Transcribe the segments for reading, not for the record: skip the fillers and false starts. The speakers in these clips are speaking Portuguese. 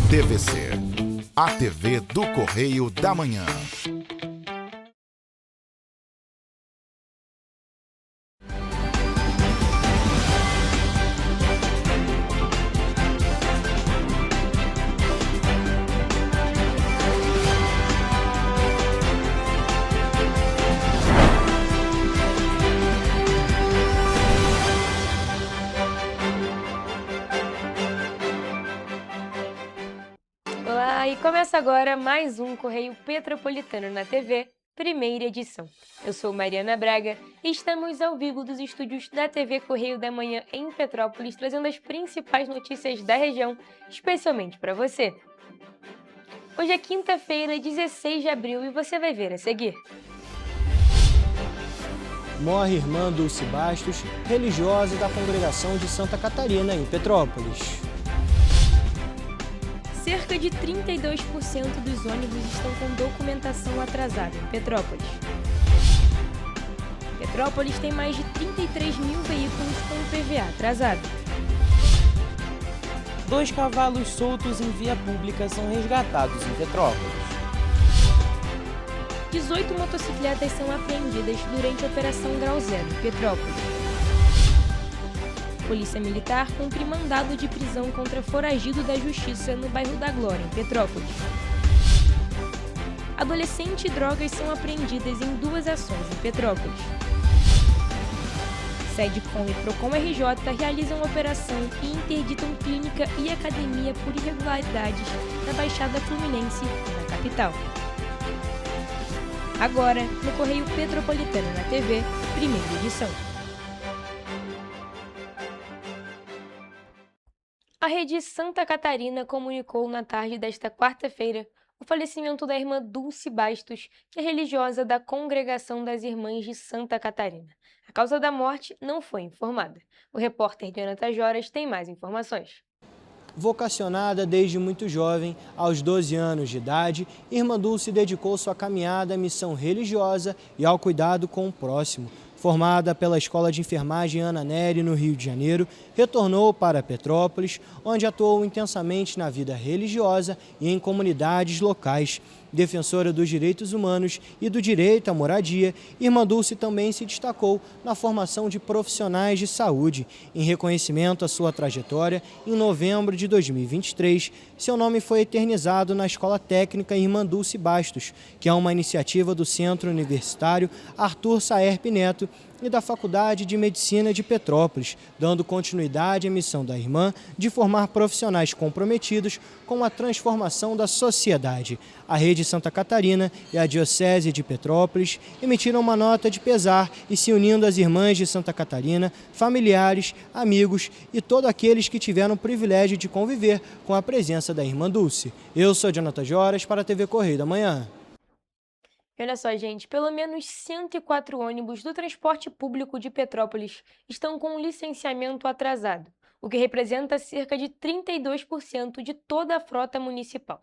TVC, a TV do Correio da Manhã. Olá, e começa agora mais um Correio Petropolitano na TV, primeira edição. Eu sou Mariana Braga e estamos ao vivo dos estúdios da TV Correio da Manhã em Petrópolis, trazendo as principais notícias da região, especialmente para você. Hoje é quinta-feira, 16 de abril, e você vai ver a seguir. Morre irmã Dulce Bastos, religiosa da Congregação de Santa Catarina, em Petrópolis. Cerca de 32% dos ônibus estão com documentação atrasada em Petrópolis. Petrópolis tem mais de 33 mil veículos com IPVA atrasado. 2 cavalos soltos em via pública são resgatados em Petrópolis. 18 motocicletas são apreendidas durante a Operação Grau Zero em Petrópolis. Polícia Militar cumpre mandado de prisão contra foragido da Justiça no bairro da Glória, em Petrópolis. Adolescente e drogas são apreendidas em 2 ações em Petrópolis. SEDCOM e PROCON RJ realizam operação e interditam clínica e academia por irregularidades na Baixada Fluminense e na capital. Agora, no Correio Petropolitano na TV, primeira edição. A Rede Santa Catarina comunicou na tarde desta quarta-feira o falecimento da irmã Dulce Bastos, que é religiosa da Congregação das Irmãs de Santa Catarina. A causa da morte não foi informada. O repórter Jonathan Joras tem mais informações. Vocacionada desde muito jovem, aos 12 anos de idade, irmã Dulce dedicou sua caminhada à missão religiosa e ao cuidado com o próximo. Formada pela Escola de Enfermagem Ana Nery, no Rio de Janeiro, retornou para Petrópolis, onde atuou intensamente na vida religiosa e em comunidades locais. Defensora dos direitos humanos e do direito à moradia, irmã Dulce também se destacou na formação de profissionais de saúde. Em reconhecimento à sua trajetória, em novembro de 2023, seu nome foi eternizado na Escola Técnica Irmã Dulce Bastos, que é uma iniciativa do Centro Universitário Arthur Saerp Neto e da Faculdade de Medicina de Petrópolis, dando continuidade à missão da irmã de formar profissionais comprometidos com a transformação da sociedade. A Rede Santa Catarina e a Diocese de Petrópolis emitiram uma nota de pesar e se unindo às irmãs de Santa Catarina, familiares, amigos e todos aqueles que tiveram o privilégio de conviver com a presença da irmã Dulce. Eu sou Jonathan Joras para a TV Correio da Manhã. E olha só, gente, pelo menos 104 ônibus do transporte público de Petrópolis estão com licenciamento atrasado, o que representa cerca de 32% de toda a frota municipal.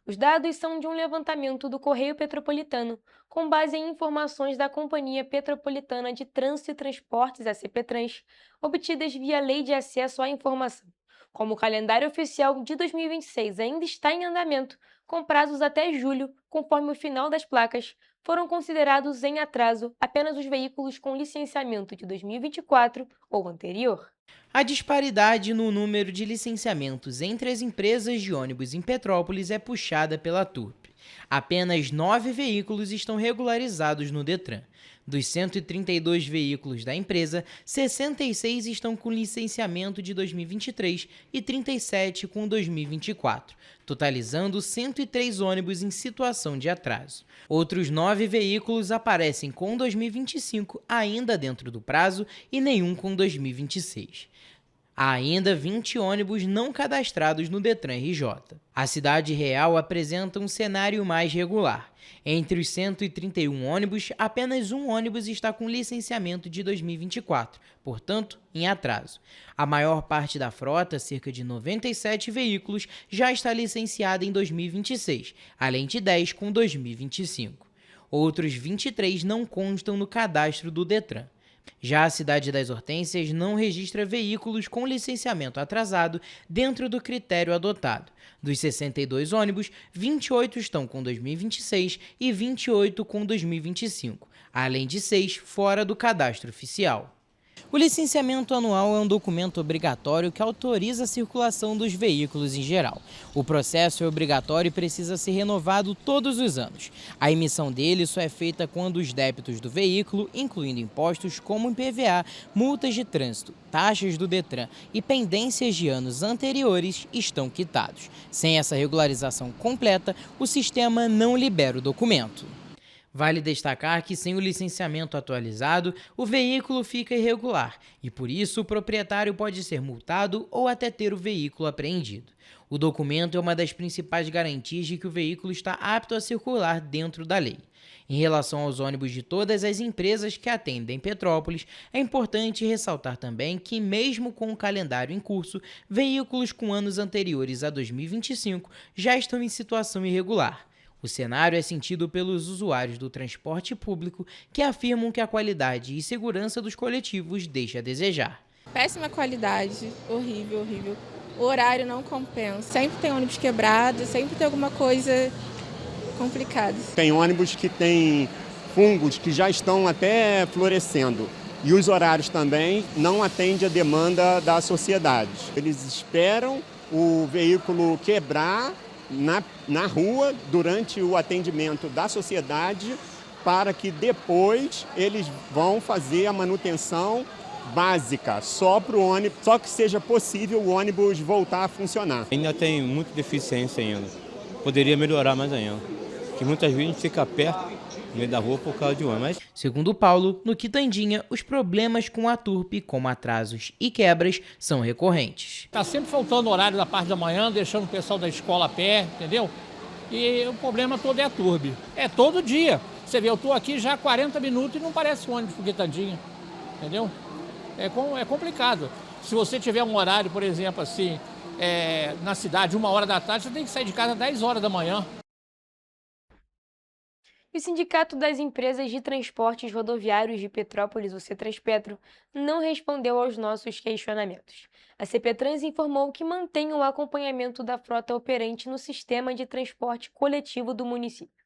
Os dados são de um levantamento do Correio Petropolitano, com base em informações da Companhia Petropolitana de Trânsito e Transportes, a CPTrans, obtidas via Lei de Acesso à Informação. Como o calendário oficial de 2026 ainda está em andamento, com prazos até julho, conforme o final das placas, foram considerados em atraso apenas os veículos com licenciamento de 2024 ou anterior. A disparidade no número de licenciamentos entre as empresas de ônibus em Petrópolis é puxada pela TURP. Apenas 9 veículos estão regularizados no Detran. Dos 132 veículos da empresa, 66 estão com licenciamento de 2023 e 37 com 2024, totalizando 103 ônibus em situação de atraso. Outros 9 veículos aparecem com 2025 ainda dentro do prazo e nenhum com 2026. Há ainda 20 ônibus não cadastrados no Detran RJ. A Cidade Real apresenta um cenário mais regular. Entre os 131 ônibus, apenas um ônibus está com licenciamento de 2024, portanto, em atraso. A maior parte da frota, cerca de 97 veículos, já está licenciada em 2026, além de 10 com 2025. Outros 23 não constam no cadastro do Detran. Já a cidade das Hortênsias não registra veículos com licenciamento atrasado dentro do critério adotado. Dos 62 ônibus, 28 estão com 2026 e 28 com 2025, além de 6 fora do cadastro oficial. O licenciamento anual é um documento obrigatório que autoriza a circulação dos veículos em geral. O processo é obrigatório e precisa ser renovado todos os anos. A emissão dele só é feita quando os débitos do veículo, incluindo impostos como IPVA, multas de trânsito, taxas do Detran e pendências de anos anteriores, estão quitados. Sem essa regularização completa, o sistema não libera o documento. Vale destacar que sem o licenciamento atualizado, o veículo fica irregular e, por isso, o proprietário pode ser multado ou até ter o veículo apreendido. O documento é uma das principais garantias de que o veículo está apto a circular dentro da lei. Em relação aos ônibus de todas as empresas que atendem Petrópolis, é importante ressaltar também que, mesmo com o calendário em curso, veículos com anos anteriores a 2025 já estão em situação irregular. O cenário é sentido pelos usuários do transporte público que afirmam que a qualidade e segurança dos coletivos deixa a desejar. Péssima qualidade, horrível, horrível. O horário não compensa. Sempre tem ônibus quebrado, sempre tem alguma coisa complicada. Tem ônibus que tem fungos que já estão até florescendo. E os horários também não atendem a demanda da sociedade. Eles esperam o veículo quebrar na rua durante o atendimento da sociedade para que depois eles vão fazer a manutenção básica só para o ônibus, só que seja possível o ônibus voltar a funcionar. Ainda tem muita deficiência ainda, poderia melhorar mais ainda, que muitas vezes a gente fica perto no meio da rua por causa de ônibus. Mas... Segundo Paulo, no Quitandinha, os problemas com a Turp, como atrasos e quebras, são recorrentes. Está sempre faltando horário da parte da manhã, deixando o pessoal da escola a pé, entendeu? E o problema todo é a Turb. É todo dia. Você vê, eu estou aqui já há 40 minutos e não parece ônibus pro Quitandinha, entendeu? É complicado. Se você tiver um horário, por exemplo, assim, na cidade, 1h da tarde, você tem que sair de casa às 10 horas da manhã. O Sindicato das Empresas de Transportes Rodoviários de Petrópolis, o Cetraspetro, não respondeu aos nossos questionamentos. A CPTrans informou que mantém o acompanhamento da frota operante no sistema de transporte coletivo do município.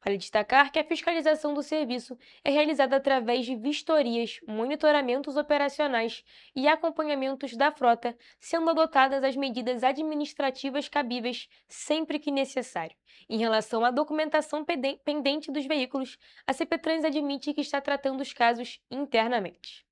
Vale destacar que a fiscalização do serviço é realizada através de vistorias, monitoramentos operacionais e acompanhamentos da frota, sendo adotadas as medidas administrativas cabíveis sempre que necessário. Em relação à documentação pendente dos veículos, a CPTrans admite que está tratando os casos internamente.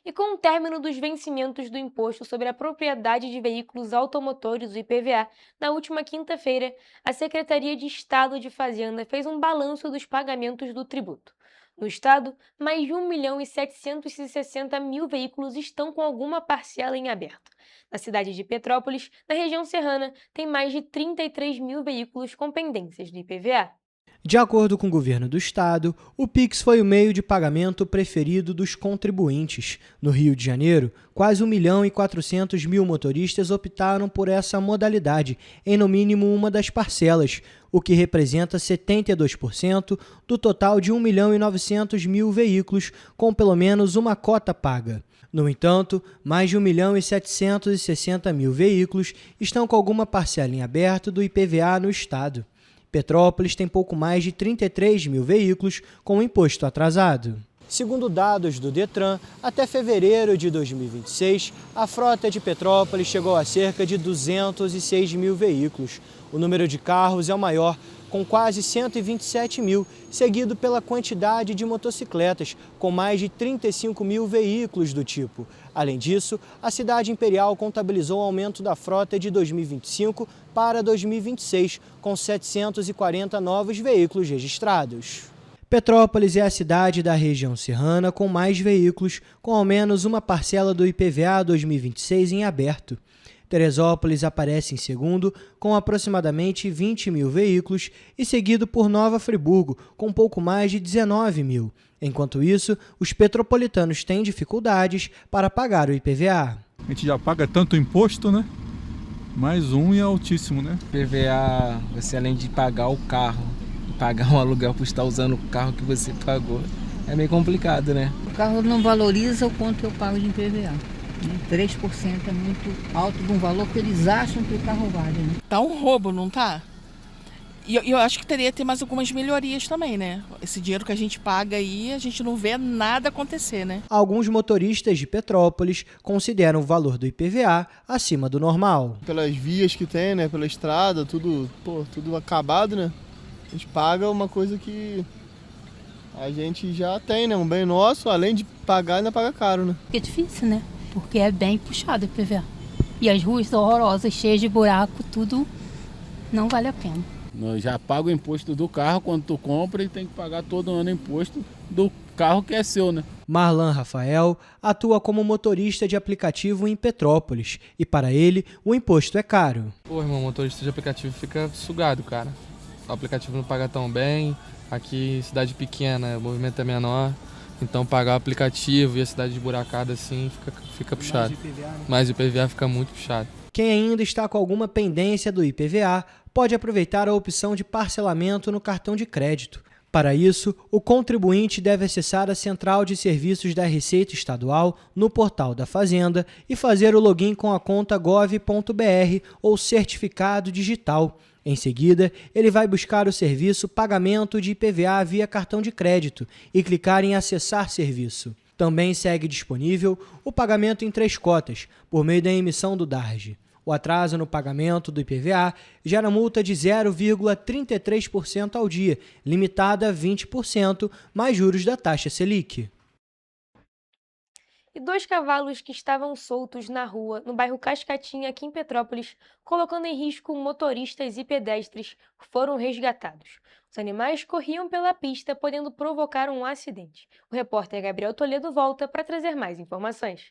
E com o término dos vencimentos do Imposto sobre a Propriedade de Veículos Automotores, o IPVA, na última quinta-feira, a Secretaria de Estado de Fazenda fez um balanço dos pagamentos do tributo. No estado, mais de 1.760.000 veículos estão com alguma parcela em aberto. Na cidade de Petrópolis, na região serrana, tem mais de 33.000 veículos com pendências do IPVA. De acordo com o governo do estado, o Pix foi o meio de pagamento preferido dos contribuintes. No Rio de Janeiro, quase 1.400.000 motoristas optaram por essa modalidade, em no mínimo uma das parcelas, o que representa 72% do total de 1.900.000 veículos com pelo menos uma cota paga. No entanto, mais de 1.760.000 veículos estão com alguma parcela em aberto do IPVA no estado. Petrópolis tem pouco mais de 33.000 veículos com imposto atrasado. Segundo dados do Detran, até fevereiro de 2026, a frota de Petrópolis chegou a cerca de 206.000 veículos. O número de carros é o maior, com quase 127.000, seguido pela quantidade de motocicletas, com mais de 35.000 veículos do tipo. Além disso, a cidade imperial contabilizou o aumento da frota de 2025 para 2026, com 740 novos veículos registrados. Petrópolis é a cidade da região serrana com mais veículos, com ao menos uma parcela do IPVA 2026 em aberto. Teresópolis aparece em segundo, com aproximadamente 20.000 veículos, e seguido por Nova Friburgo, com pouco mais de 19.000. Enquanto isso, os petropolitanos têm dificuldades para pagar o IPVA. A gente já paga tanto imposto, né? Mais um e é altíssimo, né? IPVA, você além de pagar o carro, pagar um aluguel por estar usando o carro que você pagou, é meio complicado, né? O carro não valoriza o quanto eu pago de IPVA. Né? 3% é muito alto de um valor que eles acham que o carro vale. Né? Tá um roubo, não tá? E eu acho que teria que ter mais algumas melhorias também, né? Esse dinheiro que a gente paga aí, a gente não vê nada acontecer, né? Alguns motoristas de Petrópolis consideram o valor do IPVA acima do normal. Pelas vias que tem, né? Pela estrada, tudo acabado, né? A gente paga uma coisa que a gente já tem, né? Um bem nosso, além de pagar, ainda paga caro, né? É difícil, né? Porque é bem puxado o IPVA. E as ruas são horrorosas, cheias de buraco, tudo não vale a pena. Eu já pago o imposto do carro quando tu compra e tem que pagar todo ano o imposto do carro que é seu, né? Marlan Rafael atua como motorista de aplicativo em Petrópolis e para ele o imposto é caro. Pô, irmão, motorista de aplicativo fica sugado, cara. O aplicativo não paga tão bem, aqui cidade pequena, o movimento é menor, então pagar o aplicativo e a cidade de buracada assim fica puxado. Mas o IPVA fica muito puxado. Quem ainda está com alguma pendência do IPVA pode aproveitar a opção de parcelamento no cartão de crédito. Para isso, o contribuinte deve acessar a Central de Serviços da Receita Estadual no portal da Fazenda e fazer o login com a conta gov.br ou certificado digital. Em seguida, ele vai buscar o serviço Pagamento de IPVA via cartão de crédito e clicar em Acessar serviço. Também segue disponível o pagamento em 3 cotas, por meio da emissão do DARJ. O atraso no pagamento do IPVA gera multa de 0,33% ao dia, limitada a 20%, mais juros da taxa Selic. E 2 cavalos que estavam soltos na rua, no bairro Cascatinha, aqui em Petrópolis, colocando em risco motoristas e pedestres, foram resgatados. Os animais corriam pela pista, podendo provocar um acidente. O repórter Gabriel Toledo volta para trazer mais informações.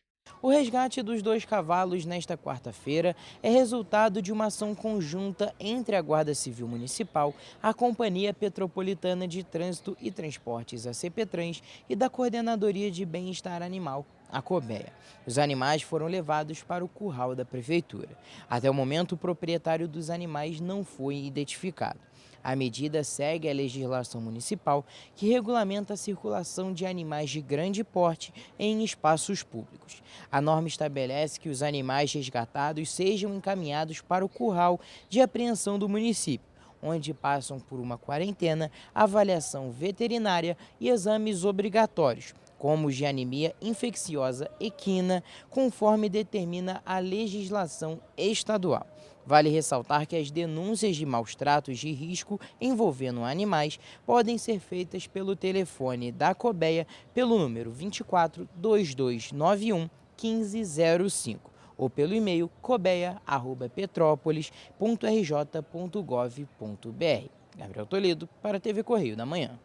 O resgate dos 2 cavalos nesta quarta-feira é resultado de uma ação conjunta entre a Guarda Civil Municipal, a Companhia Petropolitana de Trânsito e Transportes, a CPTrans, e da Coordenadoria de Bem-Estar Animal, a COBEA. Os animais foram levados para o curral da Prefeitura. Até o momento, o proprietário dos animais não foi identificado. A medida segue a legislação municipal que regulamenta a circulação de animais de grande porte em espaços públicos. A norma estabelece que os animais resgatados sejam encaminhados para o curral de apreensão do município, onde passam por uma quarentena, avaliação veterinária e exames obrigatórios, como os de anemia infecciosa equina, conforme determina a legislação estadual. Vale ressaltar que as denúncias de maus-tratos de risco envolvendo animais podem ser feitas pelo telefone da COBEA pelo número 24 2291 1505 ou pelo e-mail cobeia@petropolis.rj.gov.br. Gabriel Toledo para a TV Correio da Manhã.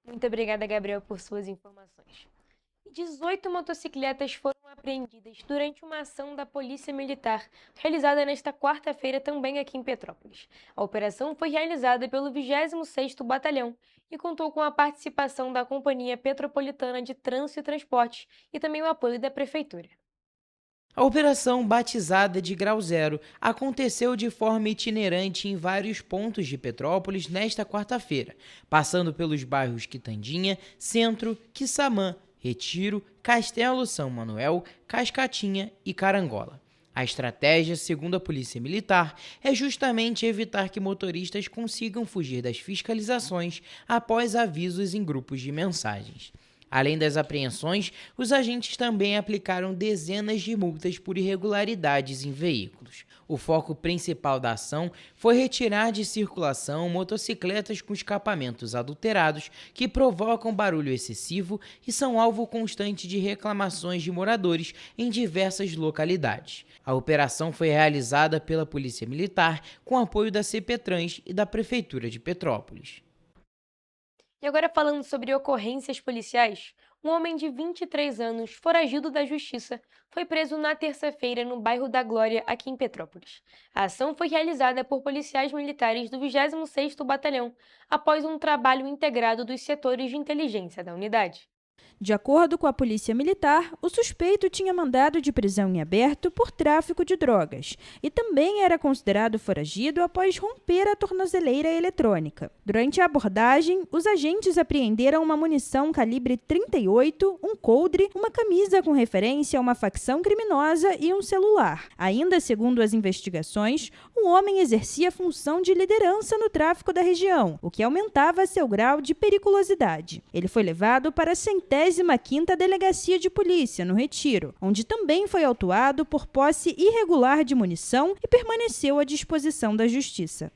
Muito obrigada, Gabriel, por suas informações. 18 motocicletas foram apreendidas durante uma ação da Polícia Militar, realizada nesta quarta-feira também aqui em Petrópolis. A operação foi realizada pelo 26º Batalhão e contou com a participação da Companhia Petropolitana de Trânsito e Transporte e também o apoio da Prefeitura. A operação, batizada de Grau Zero, aconteceu de forma itinerante em vários pontos de Petrópolis nesta quarta-feira, passando pelos bairros Quitandinha, Centro, Quissamã, Retiro, Castelo São Manuel, Cascatinha e Carangola. A estratégia, segundo a Polícia Militar, é justamente evitar que motoristas consigam fugir das fiscalizações após avisos em grupos de mensagens. Além das apreensões, os agentes também aplicaram dezenas de multas por irregularidades em veículos. O foco principal da ação foi retirar de circulação motocicletas com escapamentos adulterados que provocam barulho excessivo e são alvo constante de reclamações de moradores em diversas localidades. A operação foi realizada pela Polícia Militar com apoio da CPTrans e da Prefeitura de Petrópolis. E agora falando sobre ocorrências policiais, um homem de 23 anos, foragido da justiça, foi preso na terça-feira no bairro da Glória, aqui em Petrópolis. A ação foi realizada por policiais militares do 26º Batalhão, após um trabalho integrado dos setores de inteligência da unidade. De acordo com a Polícia Militar, o suspeito tinha mandado de prisão em aberto por tráfico de drogas e também era considerado foragido após romper a tornozeleira eletrônica. Durante a abordagem, os agentes apreenderam uma munição calibre 38, um coldre, uma camisa com referência a uma facção criminosa e um celular. Ainda segundo as investigações, o homem exercia função de liderança no tráfico da região, o que aumentava seu grau de periculosidade. Ele foi levado para a 115ª Delegacia de Polícia, no Retiro, onde também foi autuado por posse irregular de munição e permaneceu à disposição da Justiça.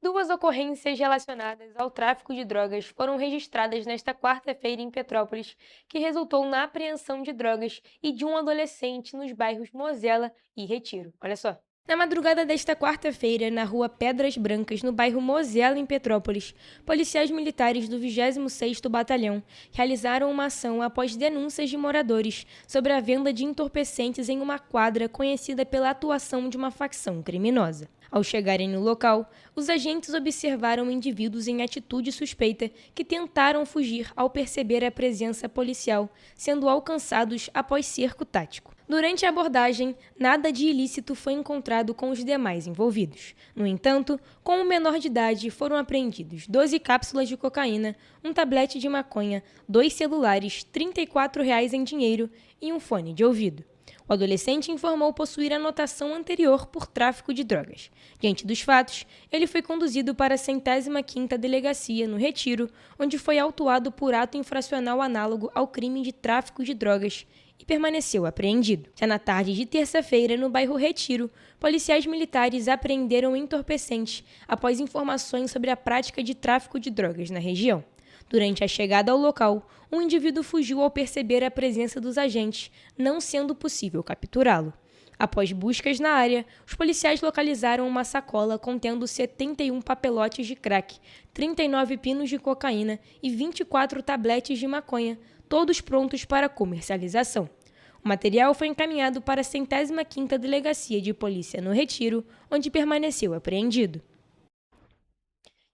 2 ocorrências relacionadas ao tráfico de drogas foram registradas nesta quarta-feira em Petrópolis, que resultou na apreensão de drogas e de um adolescente nos bairros Mosela e Retiro. Olha só. Na madrugada desta quarta-feira, na rua Pedras Brancas, no bairro Mosela, em Petrópolis, policiais militares do 26º Batalhão realizaram uma ação após denúncias de moradores sobre a venda de entorpecentes em uma quadra conhecida pela atuação de uma facção criminosa. Ao chegarem no local, os agentes observaram indivíduos em atitude suspeita que tentaram fugir ao perceber a presença policial, sendo alcançados após cerco tático. Durante a abordagem, nada de ilícito foi encontrado com os demais envolvidos. No entanto, com o menor de idade, foram apreendidos 12 cápsulas de cocaína, um tablete de maconha, 2 celulares, R$ 34,00 em dinheiro e um fone de ouvido. O adolescente informou possuir anotação anterior por tráfico de drogas. Diante dos fatos, ele foi conduzido para a 115ª Delegacia, no Retiro, onde foi autuado por ato infracional análogo ao crime de tráfico de drogas e permaneceu apreendido. Já na tarde de terça-feira, no bairro Retiro, policiais militares apreenderam entorpecentes após informações sobre a prática de tráfico de drogas na região. Durante a chegada ao local, um indivíduo fugiu ao perceber a presença dos agentes, não sendo possível capturá-lo. Após buscas na área, os policiais localizaram uma sacola contendo 71 papelotes de crack, 39 pinos de cocaína e 24 tabletes de maconha, todos prontos para comercialização. O material foi encaminhado para a 115ª Delegacia de Polícia no Retiro, onde permaneceu apreendido.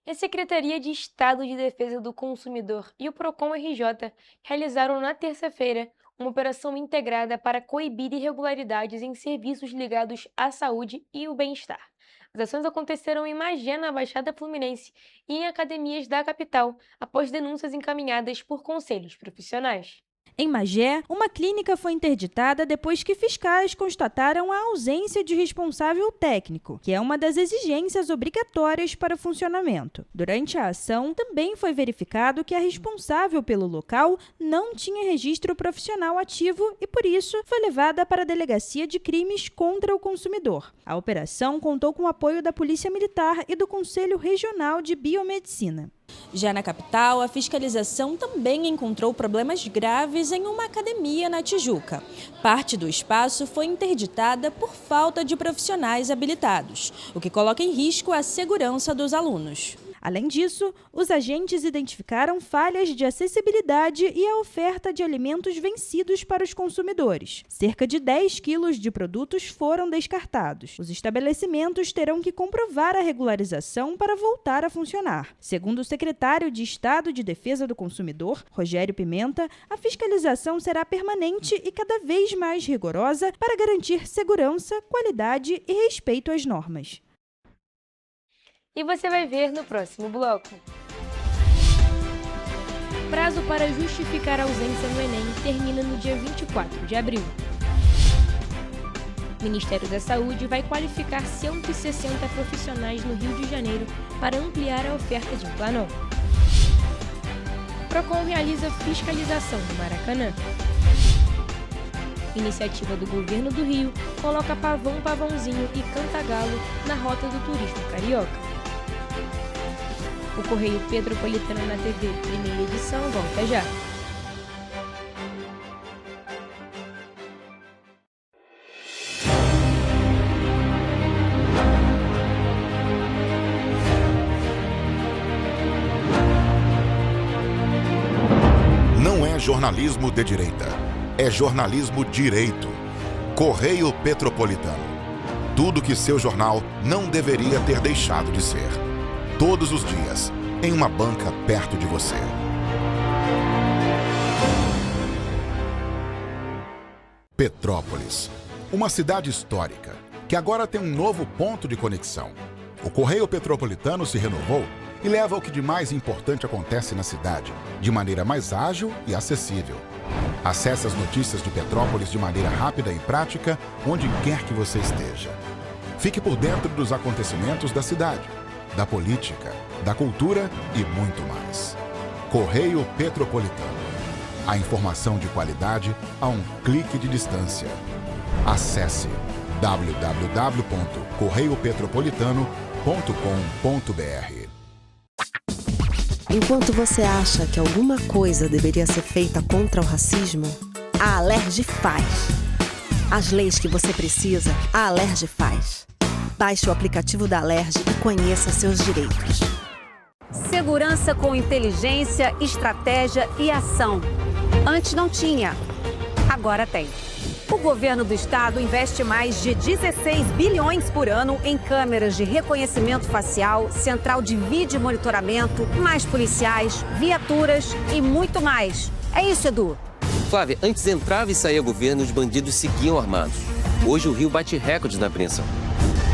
A Secretaria de Estado de Defesa do Consumidor e o PROCON-RJ realizaram na terça-feira uma operação integrada para coibir irregularidades em serviços ligados à saúde e o bem-estar. As ações aconteceram em Magé, na Baixada Fluminense, e em academias da capital, após denúncias encaminhadas por conselhos profissionais. Em Magé, uma clínica foi interditada depois que fiscais constataram a ausência de responsável técnico, que é uma das exigências obrigatórias para o funcionamento. Durante a ação, também foi verificado que a responsável pelo local não tinha registro profissional ativo e, por isso, foi levada para a Delegacia de Crimes contra o Consumidor. A operação contou com o apoio da Polícia Militar e do Conselho Regional de Biomedicina. Já na capital, a fiscalização também encontrou problemas graves em uma academia na Tijuca. Parte do espaço foi interditada por falta de profissionais habilitados, o que coloca em risco a segurança dos alunos. Além disso, os agentes identificaram falhas de acessibilidade e a oferta de alimentos vencidos para os consumidores. Cerca de 10 quilos de produtos foram descartados. Os estabelecimentos terão que comprovar a regularização para voltar a funcionar. Segundo o secretário de Estado de Defesa do Consumidor, Rogério Pimenta, a fiscalização será permanente e cada vez mais rigorosa para garantir segurança, qualidade e respeito às normas. E você vai ver no próximo bloco. Prazo para justificar a ausência no Enem termina no dia 24 de abril. O Ministério da Saúde vai qualificar 160 profissionais no Rio de Janeiro para ampliar a oferta de implanon. PROCON realiza fiscalização no Maracanã. Iniciativa do Governo do Rio coloca Pavão Pavãozinho e Cantagalo na rota do turismo carioca. O Correio Petropolitano na TV, primeira edição, volta já. Não é jornalismo de direita, é jornalismo direito. Correio Petropolitano. Tudo que seu jornal não deveria ter deixado de ser. Todos os dias, em uma banca perto de você. Petrópolis, uma cidade histórica que agora tem um novo ponto de conexão. O Correio Petropolitano se renovou e leva o que de mais importante acontece na cidade, de maneira mais ágil e acessível. Acesse as notícias de Petrópolis de maneira rápida e prática, onde quer que você esteja. Fique por dentro dos acontecimentos da cidade, da política, da cultura e muito mais. Correio Petropolitano. A informação de qualidade a um clique de distância. Acesse www.correiopetropolitano.com.br. Enquanto você acha que alguma coisa deveria ser feita contra o racismo, a Alerj faz. As leis que você precisa, a Alerj faz. Baixe o aplicativo da Alerj e conheça seus direitos. Segurança com inteligência, estratégia e ação. Antes não tinha, agora tem. O governo do estado investe mais de 16 bilhões por ano em câmeras de reconhecimento facial, central de vídeo monitoramento, mais policiais, viaturas e muito mais. É isso, Edu. Flávia, antes entrava e saía governo, os bandidos seguiam armados. Hoje o Rio bate recordes na apreensão.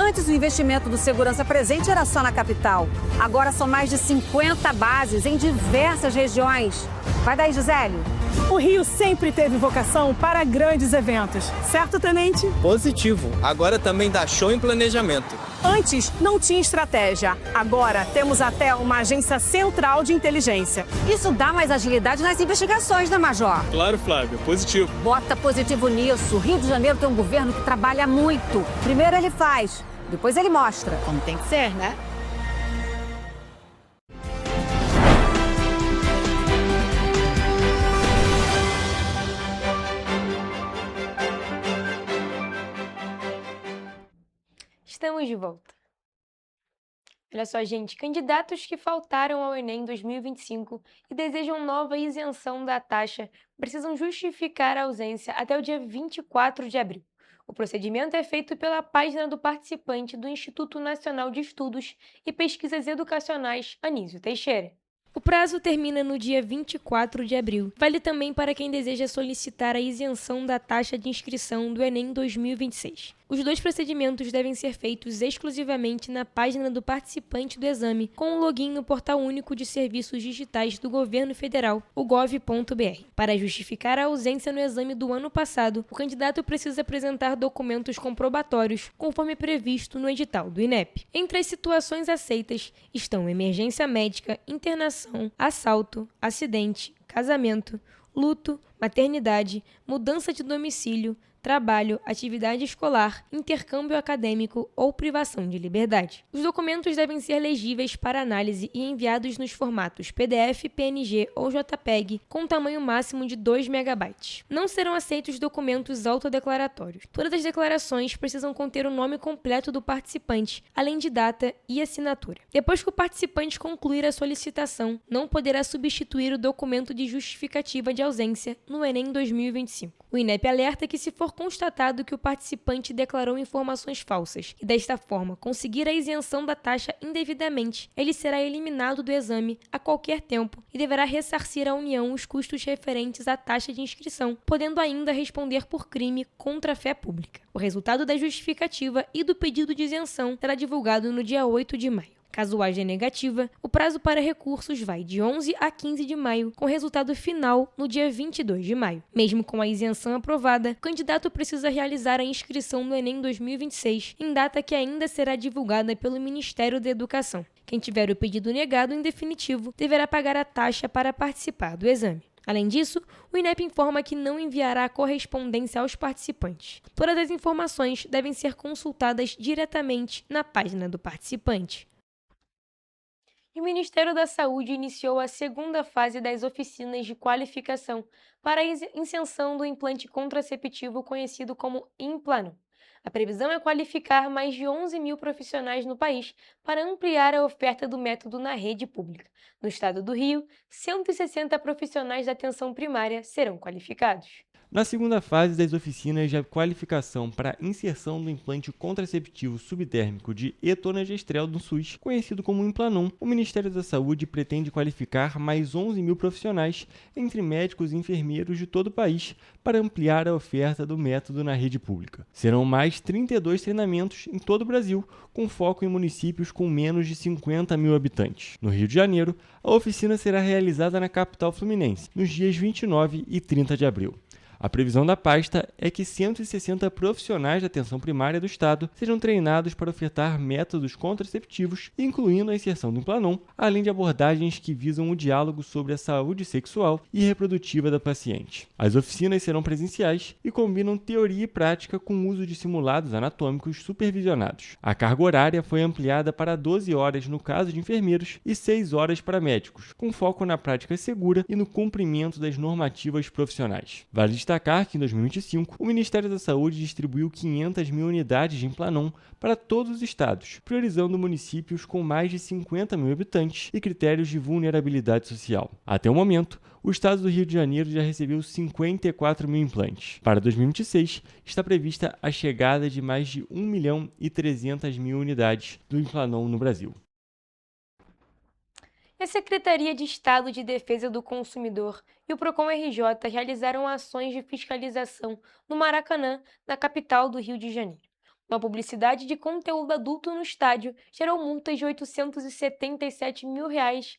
Antes o investimento do Segurança Presente era só na capital. Agora são mais de 50 bases em diversas regiões. Vai daí, Gisele. O Rio sempre teve vocação para grandes eventos, certo, Tenente? Positivo. Agora também dá show em planejamento. Antes não tinha estratégia. Agora temos até uma agência central de inteligência. Isso dá mais agilidade nas investigações, né, Major? Claro, Flávio. Positivo. Bota positivo nisso. O Rio de Janeiro tem um governo que trabalha muito. Primeiro ele faz, depois ele mostra. Como tem que ser, né? Estamos de volta. Olha só, gente, candidatos que faltaram ao Enem 2025 e desejam nova isenção da taxa precisam justificar a ausência até o dia 24 de abril. O procedimento é feito pela página do participante do Instituto Nacional de Estudos e Pesquisas Educacionais, Anísio Teixeira. O prazo termina no dia 24 de abril. Vale também para quem deseja solicitar a isenção da taxa de inscrição do Enem 2026. Os dois procedimentos devem ser feitos exclusivamente na página do participante do exame, com o login no Portal Único de Serviços Digitais do Governo Federal, o gov.br. Para justificar a ausência no exame do ano passado, o candidato precisa apresentar documentos comprobatórios, conforme previsto no edital do INEP. Entre as situações aceitas estão emergência médica, internação, assalto, acidente, casamento, luto, maternidade, mudança de domicílio, trabalho, atividade escolar, intercâmbio acadêmico ou privação de liberdade. Os documentos devem ser legíveis para análise e enviados nos formatos PDF, PNG ou JPEG com tamanho máximo de 2 MB. Não serão aceitos documentos autodeclaratórios. Todas as declarações precisam conter o nome completo do participante, além de data e assinatura. Depois que o participante concluir a solicitação, não poderá substituir o documento de justificativa de ausência no Enem 2025. O INEP alerta que, se for constatado que o participante declarou informações falsas e, desta forma, conseguir a isenção da taxa indevidamente, ele será eliminado do exame a qualquer tempo e deverá ressarcir à União os custos referentes à taxa de inscrição, podendo ainda responder por crime contra a fé pública. O resultado da justificativa e do pedido de isenção será divulgado no dia 8 de maio. Caso haja negativa, o prazo para recursos vai de 11 a 15 de maio, com resultado final no dia 22 de maio. Mesmo com a isenção aprovada, o candidato precisa realizar a inscrição no Enem 2026, em data que ainda será divulgada pelo Ministério da Educação. Quem tiver o pedido negado em definitivo deverá pagar a taxa para participar do exame. Além disso, o INEP informa que não enviará a correspondência aos participantes. Todas as informações devem ser consultadas diretamente na página do participante. O Ministério da Saúde iniciou a segunda fase das oficinas de qualificação para a isenção do implante contraceptivo conhecido como Implanon. A previsão é qualificar mais de 11 mil profissionais no país para ampliar a oferta do método na rede pública. No estado do Rio, 160 profissionais da atenção primária serão qualificados. Na segunda fase das oficinas de qualificação para inserção do implante contraceptivo subdérmico de etonagestrel no SUS, conhecido como Implanon, o Ministério da Saúde pretende qualificar mais 11 mil profissionais, entre médicos e enfermeiros de todo o país, para ampliar a oferta do método na rede pública. Serão mais 32 treinamentos em todo o Brasil, com foco em municípios com menos de 50 mil habitantes. No Rio de Janeiro, a oficina será realizada na capital fluminense, nos dias 29 e 30 de abril. A previsão da pasta é que 160 profissionais da atenção primária do Estado sejam treinados para ofertar métodos contraceptivos, incluindo a inserção do Implanon, além de abordagens que visam o diálogo sobre a saúde sexual e reprodutiva da paciente. As oficinas serão presenciais e combinam teoria e prática com o uso de simulados anatômicos supervisionados. A carga horária foi ampliada para 12 horas no caso de enfermeiros e 6 horas para médicos, com foco na prática segura e no cumprimento das normativas profissionais. Vale destacar que, em 2025, o Ministério da Saúde distribuiu 500 mil unidades de Implanon para todos os estados, priorizando municípios com mais de 50 mil habitantes e critérios de vulnerabilidade social. Até o momento, o estado do Rio de Janeiro já recebeu 54 mil implantes. Para 2026, está prevista a chegada de mais de 1.300.000 unidades do Implanon no Brasil. A Secretaria de Estado de Defesa do Consumidor e o Procon-RJ realizaram ações de fiscalização no Maracanã, na capital do Rio de Janeiro. Uma publicidade de conteúdo adulto no estádio gerou multas de R$ 877 mil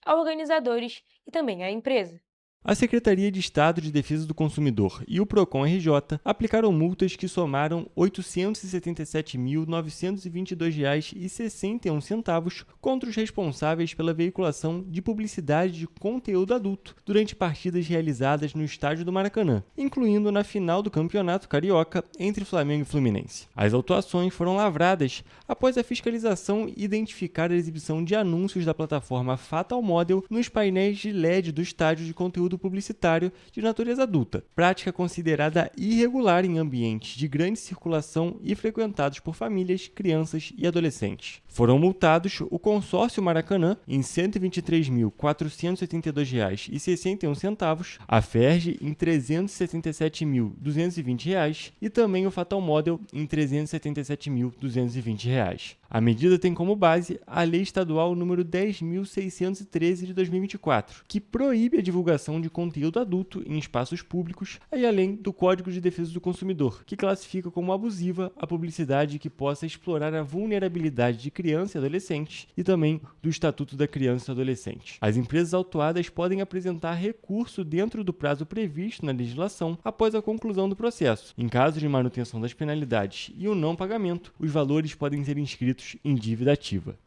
a organizadores e também à empresa. A Secretaria de Estado de Defesa do Consumidor e o Procon-RJ aplicaram multas que somaram R$ 877.922,61 contra os responsáveis pela veiculação de publicidade de conteúdo adulto durante partidas realizadas no estádio do Maracanã, incluindo na final do Campeonato Carioca entre Flamengo e Fluminense. As autuações foram lavradas após a fiscalização identificar a exibição de anúncios da plataforma Fatal Model nos painéis de LED do estádio de conteúdo publicitário de natureza adulta, prática considerada irregular em ambientes de grande circulação e frequentados por famílias, crianças e adolescentes. Foram multados o Consórcio Maracanã em R$ 123.482,61, a Ferge em R$ 377.220 e também o Fatal Model em R$ 377.220. A medida tem como base a Lei Estadual número 10.613 de 2024, que proíbe a divulgação de conteúdo adulto em espaços públicos, e além do Código de Defesa do Consumidor, que classifica como abusiva a publicidade que possa explorar a vulnerabilidade de criança e adolescentes e também do Estatuto da Criança e Adolescente. As empresas autuadas podem apresentar recurso dentro do prazo previsto na legislação após a conclusão do processo. Em caso de manutenção das penalidades e o não pagamento, os valores podem ser inscritos em dívida ativa.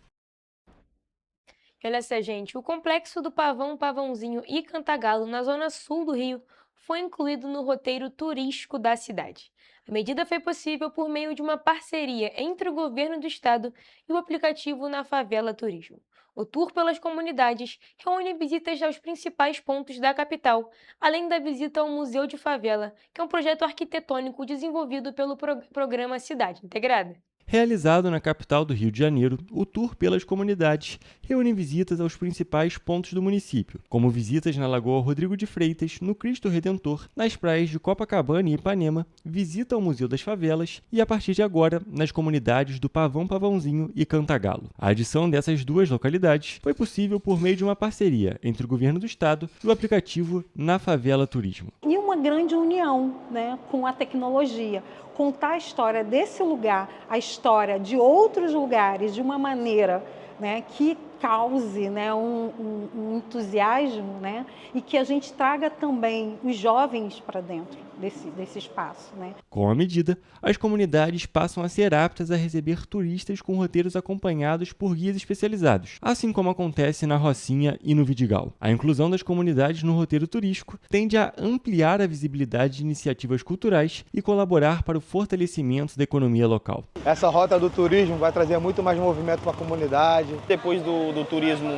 E olha só, gente, o complexo do Pavão, Pavãozinho e Cantagalo, na zona sul do Rio, foi incluído no roteiro turístico da cidade. A medida foi possível por meio de uma parceria entre o governo do estado e o aplicativo Na Favela Turismo. O tour pelas comunidades reúne visitas aos principais pontos da capital, além da visita ao Museu de Favela, que é um projeto arquitetônico desenvolvido pelo programa Cidade Integrada. Realizado na capital do Rio de Janeiro, o tour pelas comunidades reúne visitas aos principais pontos do município, como visitas na Lagoa Rodrigo de Freitas, no Cristo Redentor, nas praias de Copacabana e Ipanema, visita ao Museu das Favelas e, a partir de agora, nas comunidades do Pavão, Pavãozinho e Cantagalo. A adição dessas duas localidades foi possível por meio de uma parceria entre o governo do estado e o aplicativo Na Favela Turismo. E uma grande união, né, com a tecnologia. Contar a história desse lugar, a história de outros lugares, de uma maneira, né, que cause, né, um entusiasmo, né, e que a gente traga também os jovens para dentro desse espaço, né. Com a medida, as comunidades passam a ser aptas a receber turistas com roteiros acompanhados por guias especializados, assim como acontece na Rocinha e no Vidigal. A inclusão das comunidades no roteiro turístico tende a ampliar a visibilidade de iniciativas culturais e colaborar para o fortalecimento da economia local. Essa rota do turismo vai trazer muito mais movimento para a comunidade. Depois do turismo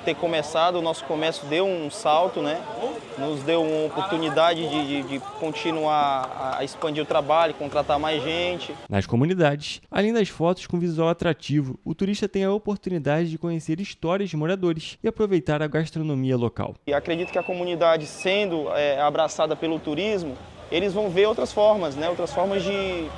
ter começado, o nosso comércio deu um salto, né? Nos deu uma oportunidade de continuar a expandir o trabalho, contratar mais gente. Nas comunidades, além das fotos com visual atrativo, o turista tem a oportunidade de conhecer histórias de moradores e aproveitar a gastronomia local. E acredito que a comunidade, sendo abraçada pelo turismo, eles vão ver outras formas, né? Outras formas de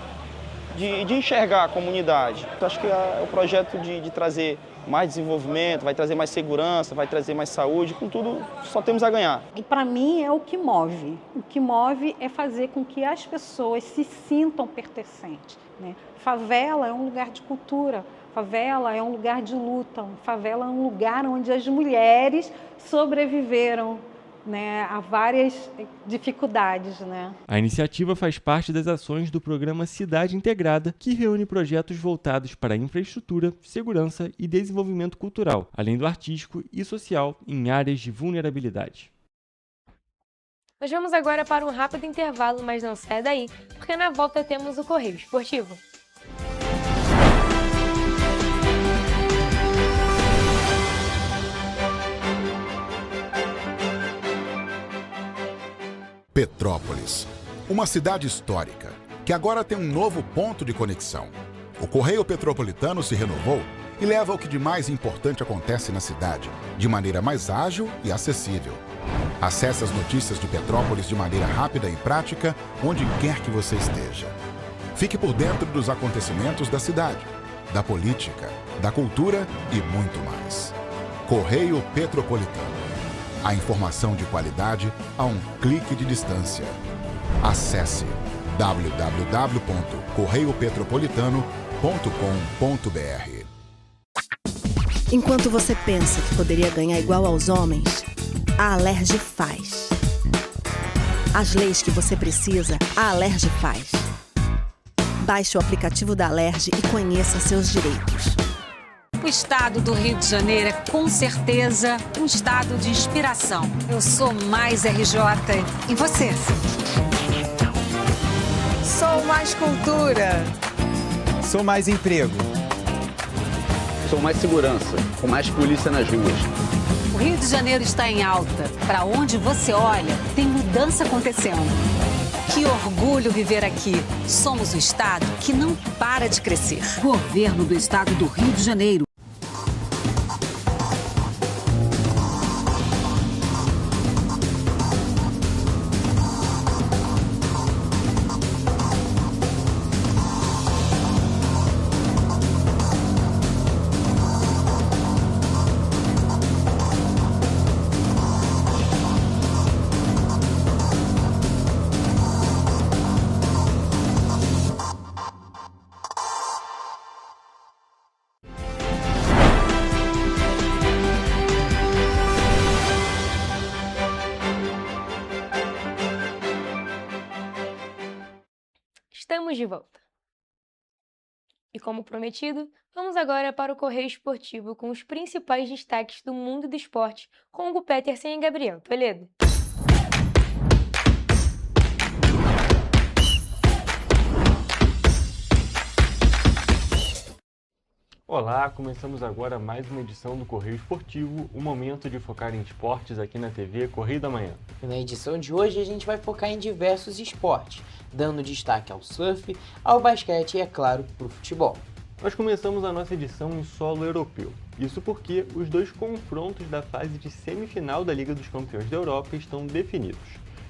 enxergar a comunidade. Eu acho que o projeto de trazer mais desenvolvimento, vai trazer mais segurança, vai trazer mais saúde, com tudo só temos a ganhar. E para mim é o que move. O que move é fazer com que as pessoas se sintam pertencentes, né? Favela é um lugar de cultura, favela é um lugar de luta, favela é um lugar onde as mulheres sobreviveram, né, a várias dificuldades, né? A iniciativa faz parte das ações do programa Cidade Integrada, que reúne projetos voltados para infraestrutura, segurança e desenvolvimento cultural, além do artístico e social em áreas de vulnerabilidade. Nós vamos agora para um rápido intervalo, mas não saia daí, porque na volta temos o Correio Esportivo. Petrópolis, uma cidade histórica, que agora tem um novo ponto de conexão. O Correio Petropolitano se renovou e leva o que de mais importante acontece na cidade, de maneira mais ágil e acessível. Acesse as notícias de Petrópolis de maneira rápida e prática, onde quer que você esteja. Fique por dentro dos acontecimentos da cidade, da política, da cultura e muito mais. Correio Petropolitano. A informação de qualidade a um clique de distância. Acesse www.correiopetropolitano.com.br. Enquanto você pensa que poderia ganhar igual aos homens, a Alerj faz. As leis que você precisa, a Alerj faz. Baixe o aplicativo da Alerj e conheça seus direitos. O estado do Rio de Janeiro é, com certeza, um estado de inspiração. Eu sou mais RJ. E você? Sou mais cultura. Sou mais emprego. Sou mais segurança, com mais polícia nas ruas. O Rio de Janeiro está em alta. Para onde você olha, tem mudança acontecendo. Que orgulho viver aqui. Somos o estado que não para de crescer. Governo do Estado do Rio de Janeiro. Estamos de volta. E como prometido, vamos agora para o Correio Esportivo com os principais destaques do mundo do esporte, com Hugo Petersen e Gabriel Toledo. Olá, começamos agora mais uma edição do Correio Esportivo, o momento de focar em esportes aqui na TV Correio da Manhã. E na edição de hoje a gente vai focar em diversos esportes, dando destaque ao surf, ao basquete e, é claro, para o futebol. Nós começamos a nossa edição em solo europeu. Isso porque os dois confrontos da fase de semifinal da Liga dos Campeões da Europa estão definidos.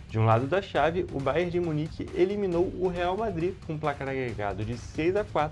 De um lado da chave, o Bayern de Munique eliminou o Real Madrid com um placar agregado de 6-4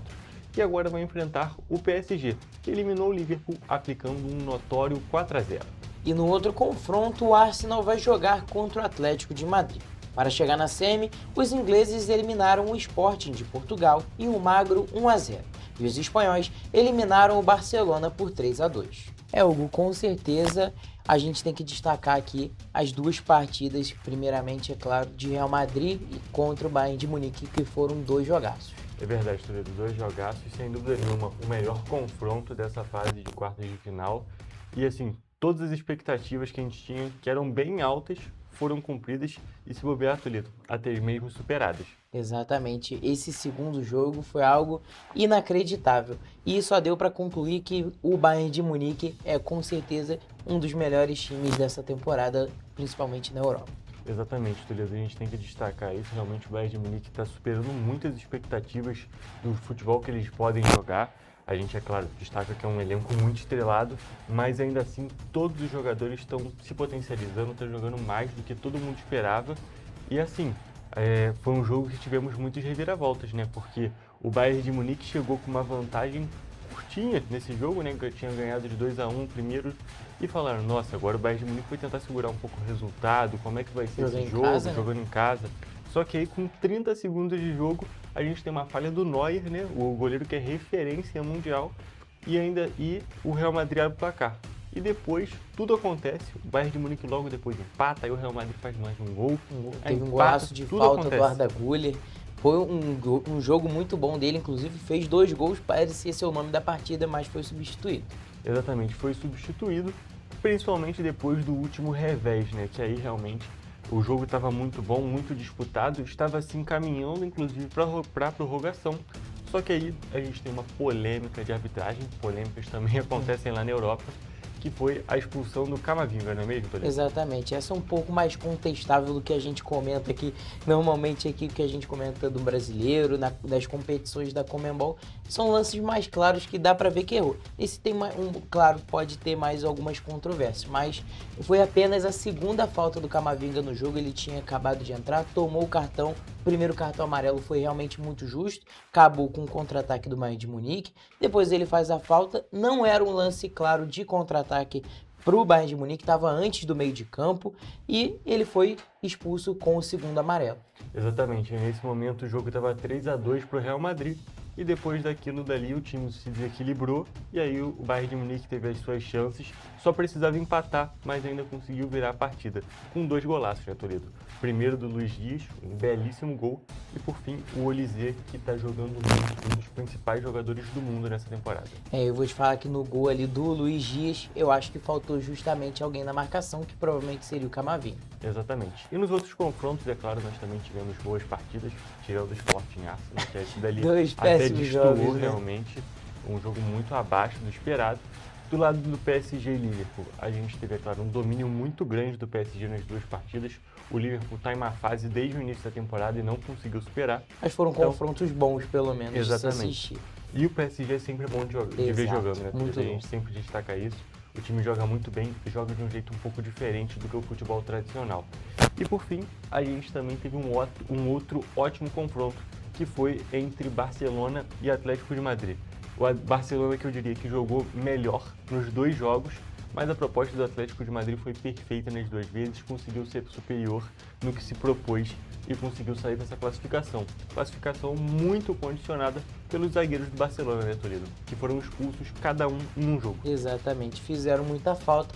e agora vai enfrentar o PSG, que eliminou o Liverpool aplicando um notório 4-0. E no outro confronto, o Arsenal vai jogar contra o Atlético de Madrid. Para chegar na semi, os ingleses eliminaram o Sporting de Portugal e o Magro 1-0. E os espanhóis eliminaram o Barcelona por 3-2. Hugo, com certeza a gente tem que destacar aqui as duas partidas, primeiramente, é claro, de Real Madrid e contra o Bayern de Munique, que foram dois jogaços. É verdade, Toledo, dois jogaços e sem dúvida nenhuma o melhor confronto dessa fase de quartas de final. E assim, todas as expectativas que a gente tinha, que eram bem altas, foram cumpridas e, se bobear, Toledo, até mesmo superadas. Exatamente, esse segundo jogo foi algo inacreditável e só deu para concluir que o Bayern de Munique é com certeza um dos melhores times dessa temporada, principalmente na Europa. Exatamente, Toledo, a gente tem que destacar isso. Realmente o Bayern de Munique está superando muitas expectativas do futebol que eles podem jogar. A gente, é claro, destaca que é um elenco muito estrelado, mas ainda assim todos os jogadores estão se potencializando, estão jogando mais do que todo mundo esperava. E assim, Foi um jogo que tivemos muitas reviravoltas, né? Porque o Bayern de Munique chegou com uma vantagem curtinha nesse jogo, né? Que tinha ganhado de 2-1 primeiro e falaram, nossa, agora o Bayern de Munique vai tentar segurar um pouco o resultado, como é que vai ser esse jogo, jogando em casa. Só que aí com 30 segundos de jogo, a gente tem uma falha do Neuer, né? O goleiro que é referência mundial, e o Real Madrid abre o placar. E depois, tudo acontece, o Bayern de Munique logo depois empata, aí o Real Madrid faz mais um gol. Teve um golaço de falta do Arda Güler. Foi um jogo muito bom dele, inclusive fez 2 gols, parecia ser o nome da partida, mas foi substituído. Exatamente, foi substituído, principalmente depois do último revés, né? Que aí realmente o jogo estava muito bom, muito disputado, estava se encaminhando inclusive para a prorrogação. Só que aí a gente tem uma polêmica de arbitragem, polêmicas também acontecem lá na Europa, que foi a expulsão do Camavinga, não é mesmo, Toledo? Exatamente, essa é um pouco mais contestável do que a gente comenta aqui, normalmente aqui o que a gente comenta do brasileiro, das competições da Conmebol, são lances mais claros que dá pra ver que errou. Esse tem claro, pode ter mais algumas controvérsias, mas foi apenas a segunda falta do Camavinga no jogo, ele tinha acabado de entrar, tomou o cartão, o primeiro cartão amarelo foi realmente muito justo, acabou com o contra-ataque do Bayern de Munique, depois ele faz a falta, não era um lance claro de contra-ataque para o Bayern de Munique, estava antes do meio de campo e ele foi expulso com o segundo amarelo. Exatamente, nesse momento o jogo estava 3-2 para o Real Madrid e depois daquilo dali o time se desequilibrou e aí o Bayern de Munique teve as suas chances, só precisava empatar, mas ainda conseguiu virar a partida, com 2 golaços, né, Toledo? Primeiro do Luiz Dias, um belíssimo gol, e por fim o Olise, que está jogando muito, um dos principais jogadores do mundo nessa temporada. Eu vou te falar que no gol ali do Luiz Dias, eu acho que faltou justamente alguém na marcação, que provavelmente seria o Camavinga. Exatamente. E nos outros confrontos, é claro, nós também tivemos boas partidas, tirando o Sporting Arsenal, que esse dali até destoou realmente, um jogo muito abaixo do esperado. Do lado do PSG e Liverpool, a gente teve, é claro, um domínio muito grande do PSG nas 2 partidas. O Liverpool está em uma fase desde o início da temporada e não conseguiu superar. Mas foram confrontos bons, pelo menos, exatamente. de se assistir. E o PSG é sempre bom de ver jogando, né? A gente sempre destaca isso. O time joga muito bem e joga de um jeito um pouco diferente do que o futebol tradicional. E por fim, a gente também teve um outro ótimo confronto, que foi entre Barcelona e Atlético de Madrid. O Barcelona, que eu diria que jogou melhor nos 2 jogos, mas a proposta do Atlético de Madrid foi perfeita nas 2 vezes, conseguiu ser superior no que se propôs e conseguiu sair dessa classificação. Classificação muito condicionada pelos zagueiros do Barcelona, né, Toledo? Que foram expulsos cada um em um jogo. Exatamente, fizeram muita falta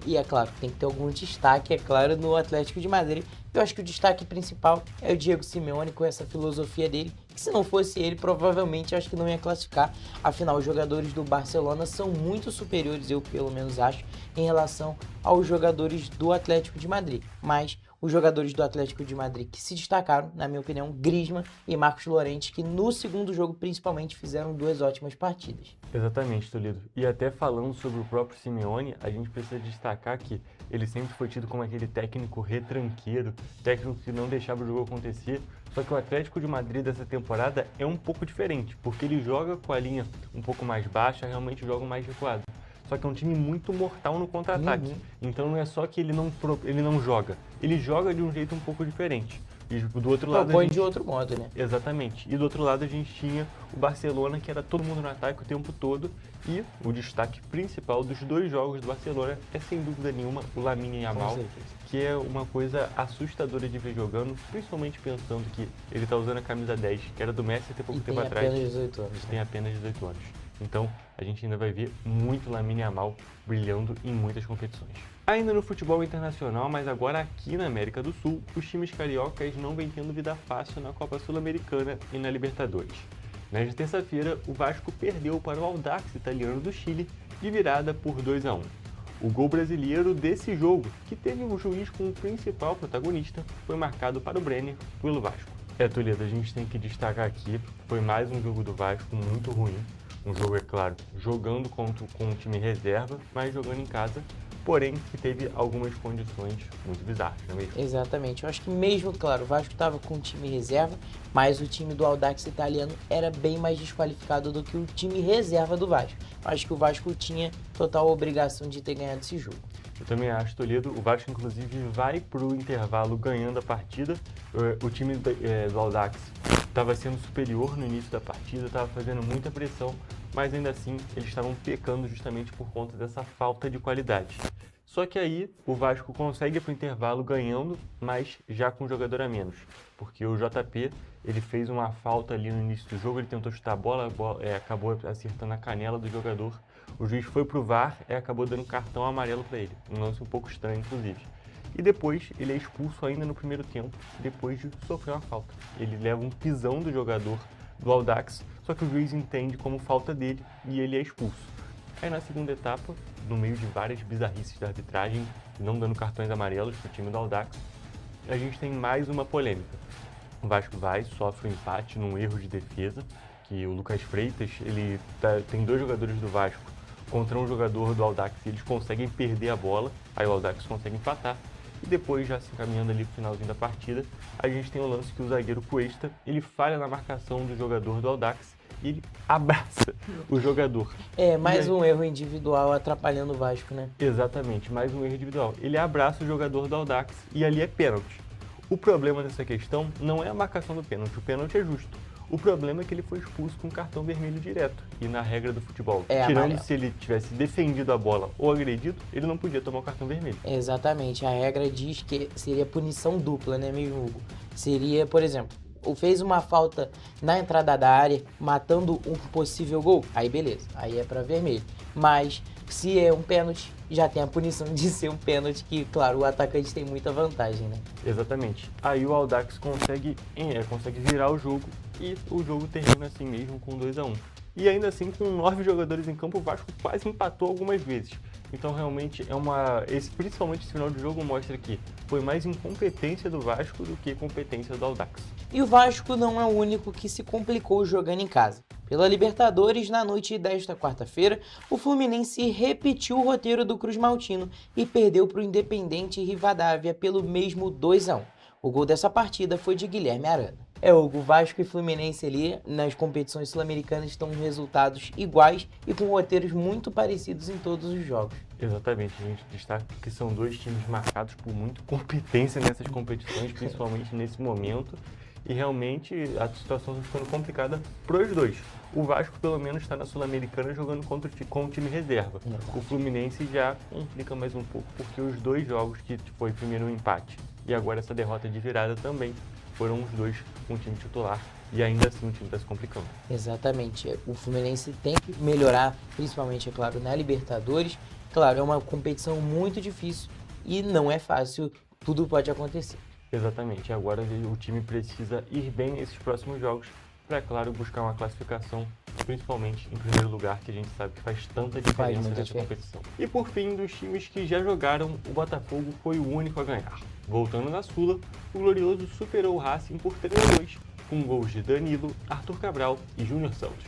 e é claro, tem que ter algum destaque, é claro, no Atlético de Madrid. Eu acho que o destaque principal é o Diego Simeone com essa filosofia dele, que se não fosse ele, provavelmente acho que não ia classificar. Afinal, os jogadores do Barcelona são muito superiores, eu pelo menos acho, em relação aos jogadores do Atlético de Madrid. Mas os jogadores do Atlético de Madrid que se destacaram, na minha opinião, Griezmann e Marcos Llorente, que no segundo jogo principalmente fizeram 2 ótimas partidas. Exatamente, Toledo. E até falando sobre o próprio Simeone, a gente precisa destacar que ele sempre foi tido como aquele técnico retranqueiro, técnico que não deixava o jogo acontecer. Só que o Atlético de Madrid dessa temporada é um pouco diferente, porque ele joga com a linha um pouco mais baixa, realmente joga mais recuado. Só que é um time muito mortal no contra-ataque. Então não é só que ele não joga, ele joga de um jeito um pouco diferente. E do outro lado propõe de outro modo, né? Exatamente. E do outro lado a gente tinha o Barcelona, que era todo mundo no ataque o tempo todo. E o destaque principal dos 2 jogos do Barcelona é, sem dúvida nenhuma, o Lamine Yamal, que é uma coisa assustadora de ver jogando, principalmente pensando que ele está usando a camisa 10, que era do Messi até pouco tempo atrás. Tem apenas 18 anos. Tem apenas 18 anos. Então, a gente ainda vai ver muito Lamine Yamal brilhando em muitas competições. Ainda no futebol internacional, mas agora aqui na América do Sul, os times cariocas não vêm tendo vida fácil na Copa Sul-Americana e na Libertadores. Nesta terça-feira, o Vasco perdeu para o Audax italiano do Chile de virada por 2-1. O gol brasileiro desse jogo, que teve um juiz como principal protagonista, foi marcado para o Brenner pelo Vasco. Toledo, a gente tem que destacar aqui, foi mais um jogo do Vasco muito ruim. Um jogo, é claro, jogando com um time reserva, mas jogando em casa, porém que teve algumas condições muito bizarras, não é mesmo? Exatamente. Eu acho que mesmo, claro, o Vasco estava com um time reserva, mas o time do Audax italiano era bem mais desqualificado do que o time reserva do Vasco. Eu acho que o Vasco tinha total obrigação de ter ganhado esse jogo. Eu também acho, Toledo. O Vasco, inclusive, vai para o intervalo ganhando a partida. O time do Audax estava sendo superior no início da partida, estava fazendo muita pressão, mas ainda assim eles estavam pecando justamente por conta dessa falta de qualidade. Só que aí o Vasco consegue ir para o intervalo ganhando, mas já com um jogador a menos. Porque o JP, ele fez uma falta ali no início do jogo, ele tentou chutar a bola acabou acertando a canela do jogador. O juiz foi pro VAR e acabou dando cartão amarelo para ele. Um lance um pouco estranho, inclusive. E depois ele é expulso ainda no primeiro tempo, depois de sofrer uma falta. Ele leva um pisão do jogador do Audax, só que o juiz entende como falta dele e ele é expulso. Aí na segunda etapa, no meio de várias bizarrices da arbitragem, não dando cartões amarelos para o time do Audax, a gente tem mais uma polêmica. O Vasco sofre um empate num erro de defesa, que o Lucas Freitas, tem 2 jogadores do Vasco contra um jogador do Audax e eles conseguem perder a bola, aí o Audax consegue empatar. E depois, já se encaminhando ali pro finalzinho da partida, a gente tem o lance que o zagueiro Cuesta, ele falha na marcação do jogador do Audax e ele abraça o jogador. Mais um erro individual atrapalhando o Vasco, né? Exatamente, mais um erro individual. Ele abraça o jogador do Audax e ali é pênalti. O problema dessa questão não é a marcação do pênalti, o pênalti é justo. O problema é que ele foi expulso com cartão vermelho direto. E na regra do futebol, tirando se ele tivesse defendido a bola ou agredido, ele não podia tomar o cartão vermelho. Exatamente. A regra diz que seria punição dupla, né, mesmo, Hugo? Seria, por exemplo, fez uma falta na entrada da área, matando um possível gol, aí beleza, aí é para vermelho. Mas se é um pênalti, já tem a punição de ser um pênalti, que, claro, o atacante tem muita vantagem, né? Exatamente. Aí o Audax consegue virar o jogo e o jogo termina assim mesmo com 2-1. E ainda assim, com 9 jogadores em campo, o Vasco quase empatou algumas vezes. Então realmente principalmente esse final de jogo mostra que foi mais incompetência do Vasco do que competência do Audax. E o Vasco não é o único que se complicou jogando em casa. Pela Libertadores, na noite desta quarta-feira, o Fluminense repetiu o roteiro do Cruz Maltino e perdeu para o Independente Rivadavia pelo mesmo 2-1. O gol dessa partida foi de Guilherme Arana. O Vasco e Fluminense ali nas competições sul-americanas estão em resultados iguais e com roteiros muito parecidos em todos os jogos. Exatamente, a gente destaca que são 2 times marcados por muita competência nessas competições, principalmente nesse momento. E realmente a situação está ficando complicada para os 2. O Vasco pelo menos está na Sul-Americana jogando com o time reserva. O Fluminense já complica mais um pouco, porque os 2 jogos que foi primeiro um empate e agora essa derrota de virada também foram os 2 com o time titular. E ainda assim o time está se complicando. Exatamente. O Fluminense tem que melhorar, principalmente, é claro, na Libertadores. Claro, é uma competição muito difícil e não é fácil, tudo pode acontecer. Exatamente. Agora o time precisa ir bem nesses próximos jogos para, claro, buscar uma classificação, principalmente em primeiro lugar, que a gente sabe que faz tanta diferença nessa competição. E por fim, dos times que já jogaram, o Botafogo foi o único a ganhar. Voltando na Sula, o Glorioso superou o Racing por 3-2, com gols de Danilo, Arthur Cabral e Júnior Santos.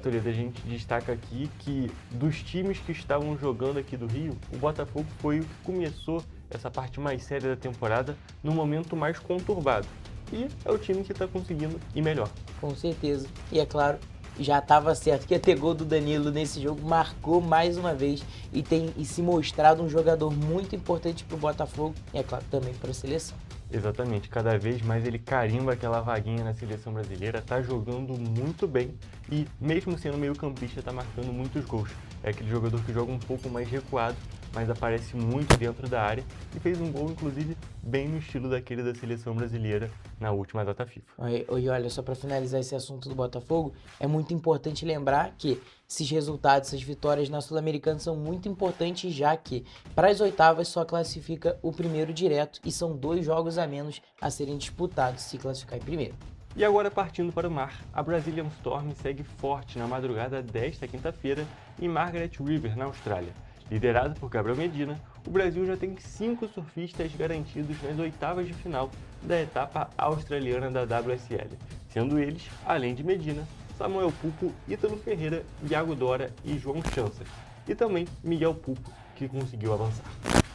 Toledo, a gente destaca aqui que dos times que estavam jogando aqui do Rio, o Botafogo foi o que começou essa parte mais séria da temporada no momento mais conturbado. E é o time que está conseguindo ir melhor. Com certeza. E é claro, já estava certo que ia ter gol do Danilo nesse jogo, marcou mais uma vez e se mostrado um jogador muito importante para o Botafogo e, é claro, também para a seleção. Exatamente, cada vez mais ele carimba aquela vaguinha na seleção brasileira, está jogando muito bem e mesmo sendo meio campista está marcando muitos gols. É aquele jogador que joga um pouco mais recuado, mas aparece muito dentro da área e fez um gol, inclusive, bem no estilo daquele da seleção brasileira na última data FIFA. E olha, só para finalizar esse assunto do Botafogo, é muito importante lembrar que esses resultados, essas vitórias na Sul-Americana são muito importantes, já que para as oitavas só classifica o primeiro direto e são 2 jogos a menos a serem disputados se classificar em primeiro. E agora, partindo para o mar, a Brazilian Storm segue forte na madrugada desta quinta-feira em Margaret River, na Austrália. Liderado por Gabriel Medina, o Brasil já tem 5 surfistas garantidos nas oitavas de final da etapa australiana da WSL, sendo eles, além de Medina, Samuel Pupo, Ítalo Ferreira, Iago Dora e João Chancer, e também Miguel Pupo, que conseguiu avançar.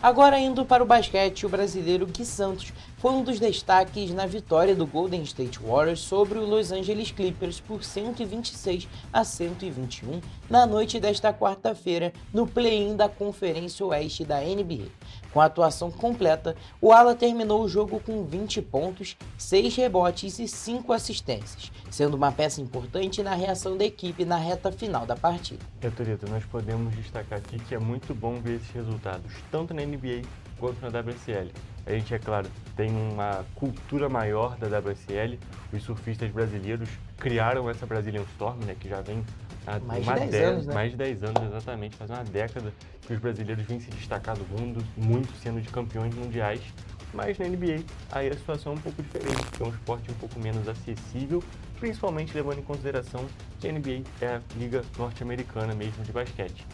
Agora indo para o basquete, o brasileiro Gui Santos foi um dos destaques na vitória do Golden State Warriors sobre o Los Angeles Clippers por 126-121 na noite desta quarta-feira no play-in da Conferência Oeste da NBA. Com a atuação completa, o ala terminou o jogo com 20 pontos, 6 rebotes e 5 assistências, sendo uma peça importante na reação da equipe na reta final da partida. Torito, nós podemos destacar aqui que é muito bom ver esses resultados, tanto na NBA quanto na WSL. A gente, é claro, tem uma cultura maior da WSL, os surfistas brasileiros criaram essa Brazilian Storm, né, que já vem há mais de 10 anos, exatamente, faz uma década que os brasileiros vêm se destacar do mundo, muito sendo de campeões mundiais, mas na NBA aí a situação é um pouco diferente, porque é um esporte um pouco menos acessível, principalmente levando em consideração que a NBA é a liga norte-americana mesmo de basquete.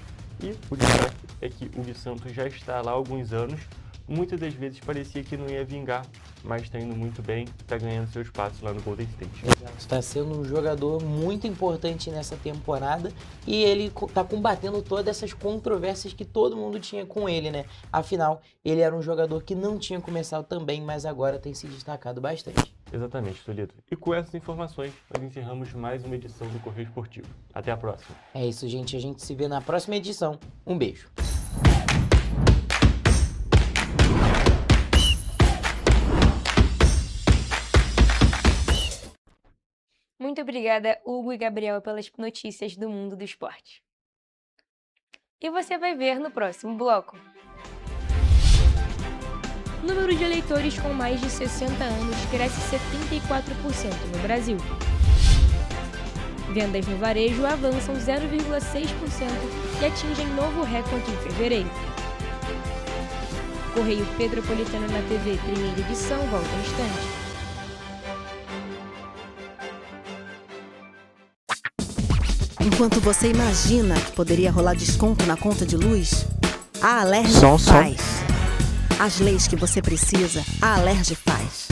E o destaque é que o Gui Santos já está lá há alguns anos, muitas das vezes parecia que não ia vingar, mas está indo muito bem, está ganhando seu espaço lá no Golden State. Está sendo um jogador muito importante nessa temporada e ele está combatendo todas essas controvérsias que todo mundo tinha com ele, né? Afinal, ele era um jogador que não tinha começado tão bem, mas agora tem se destacado bastante. Exatamente, Toledo. E com essas informações, nós encerramos mais uma edição do Correio Esportivo. Até a próxima. É isso, gente. A gente se vê na próxima edição. Um beijo. Muito obrigada, Hugo e Gabriel, pelas notícias do mundo do esporte. E você vai ver no próximo bloco. O número de eleitores com mais de 60 anos cresce 74% no Brasil. Vendas no varejo avançam 0,6% e atingem novo recorde em fevereiro. Correio Petropolitano na TV, primeira edição, volta um instante. Enquanto você imagina que poderia rolar desconto na conta de luz, a Alerj faz. As leis que você precisa, a Alerj faz.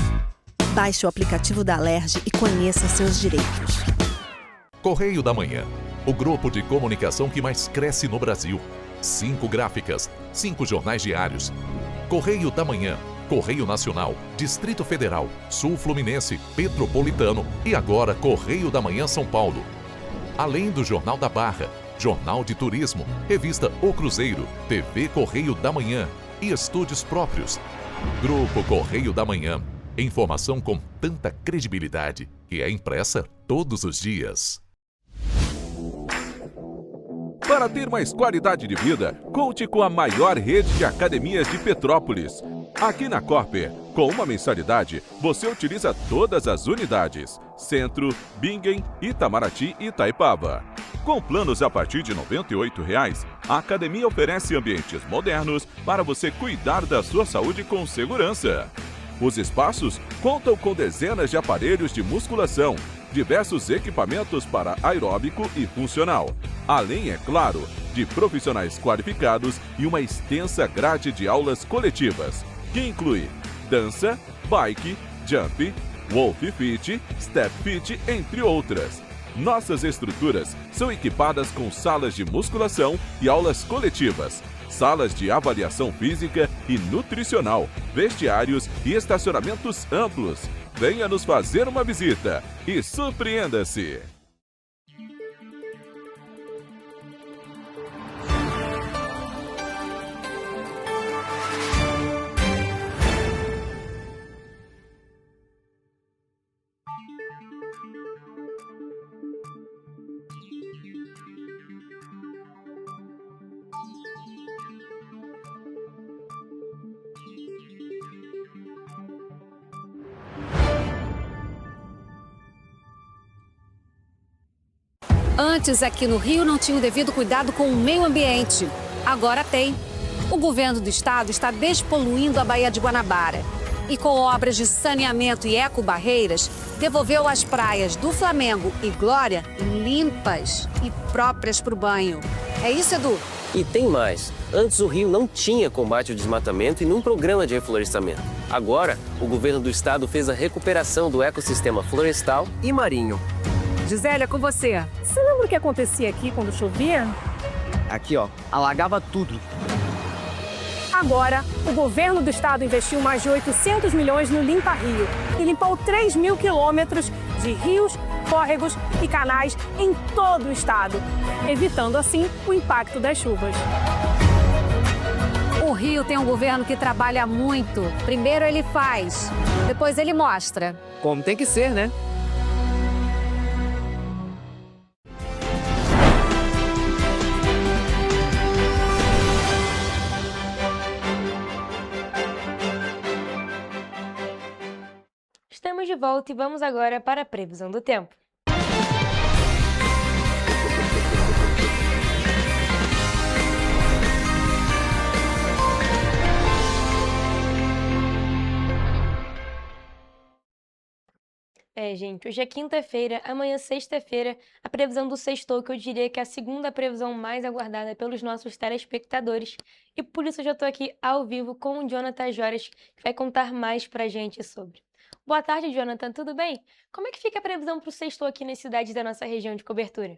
Baixe o aplicativo da Alerj e conheça seus direitos. Correio da Manhã, o grupo de comunicação que mais cresce no Brasil. 5 gráficas, 5 jornais diários. Correio da Manhã, Correio Nacional, Distrito Federal, Sul Fluminense, Petropolitano e agora Correio da Manhã São Paulo. Além do Jornal da Barra, Jornal de Turismo, Revista O Cruzeiro, TV Correio da Manhã e estúdios próprios. Grupo Correio da Manhã. Informação com tanta credibilidade que é impressa todos os dias. Para ter mais qualidade de vida, conte com a maior rede de academias de Petrópolis. Aqui na Corper, com uma mensalidade, você utiliza todas as unidades: Centro, Bingen, Itamaraty e Itaipava. Com planos a partir de R$ 98,00, a academia oferece ambientes modernos para você cuidar da sua saúde com segurança. Os espaços contam com dezenas de aparelhos de musculação, diversos equipamentos para aeróbico e funcional, além, é claro, de profissionais qualificados e uma extensa grade de aulas coletivas, que inclui dança, bike, jump, Wolf Fit, Step Fit, entre outras. Nossas estruturas são equipadas com salas de musculação e aulas coletivas, salas de avaliação física e nutricional, vestiários e estacionamentos amplos. Venha nos fazer uma visita e surpreenda-se! Antes, aqui no Rio, não tinha o devido cuidado com o meio ambiente. Agora tem. O governo do estado está despoluindo a Baía de Guanabara. E com obras de saneamento e ecobarreiras, devolveu as praias do Flamengo e Glória limpas e próprias para o banho. É isso, Edu? E tem mais. Antes o Rio não tinha combate ao desmatamento e nenhum programa de reflorestamento. Agora, o governo do estado fez a recuperação do ecossistema florestal e marinho. Gisélia, com você. Você lembra o que acontecia aqui quando chovia? Aqui, ó, alagava tudo. Agora, o governo do estado investiu mais de 800 milhões no Limpa Rio e limpou 3 mil quilômetros de rios, córregos e canais em todo o estado, evitando assim o impacto das chuvas. O Rio tem um governo que trabalha muito. Primeiro ele faz, depois ele mostra. Como tem que ser, né? Estamos de volta e vamos agora para a previsão do tempo. Gente, hoje é quinta-feira, amanhã sexta-feira, a previsão do sextou, que eu diria que é a segunda previsão mais aguardada pelos nossos telespectadores. E por isso eu já estou aqui ao vivo com o Jonathan Joras, que vai contar mais pra gente sobre. Boa tarde, Jonathan, tudo bem? Como é que fica a previsão para o sextou aqui nas cidades da nossa região de cobertura?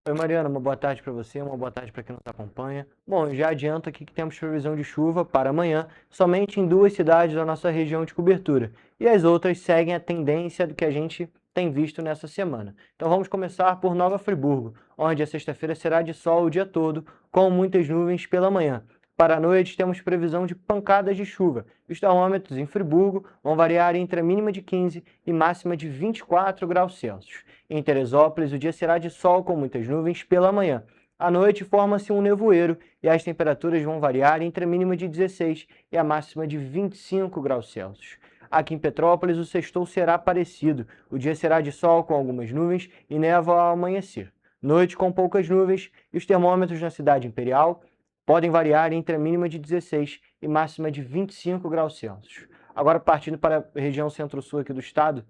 Oi, Mariana, uma boa tarde para você, uma boa tarde para quem nos acompanha. Bom, já adianto aqui que temos previsão de chuva para amanhã somente em 2 cidades da nossa região de cobertura. E as outras seguem a tendência do que a gente tem visto nessa semana. Então vamos começar por Nova Friburgo, onde a sexta-feira será de sol o dia todo, com muitas nuvens pela manhã. Para a noite, temos previsão de pancadas de chuva. Os termômetros em Friburgo vão variar entre a mínima de 15 e máxima de 24 graus Celsius. Em Teresópolis, o dia será de sol com muitas nuvens pela manhã. À noite, forma-se um nevoeiro e as temperaturas vão variar entre a mínima de 16 e a máxima de 25 graus Celsius. Aqui em Petrópolis, o sextou será parecido. O dia será de sol com algumas nuvens e névoa ao amanhecer. Noite com poucas nuvens e os termômetros na cidade imperial podem variar entre a mínima de 16 e máxima de 25 graus Celsius. Agora, partindo para a região centro-sul aqui do estado,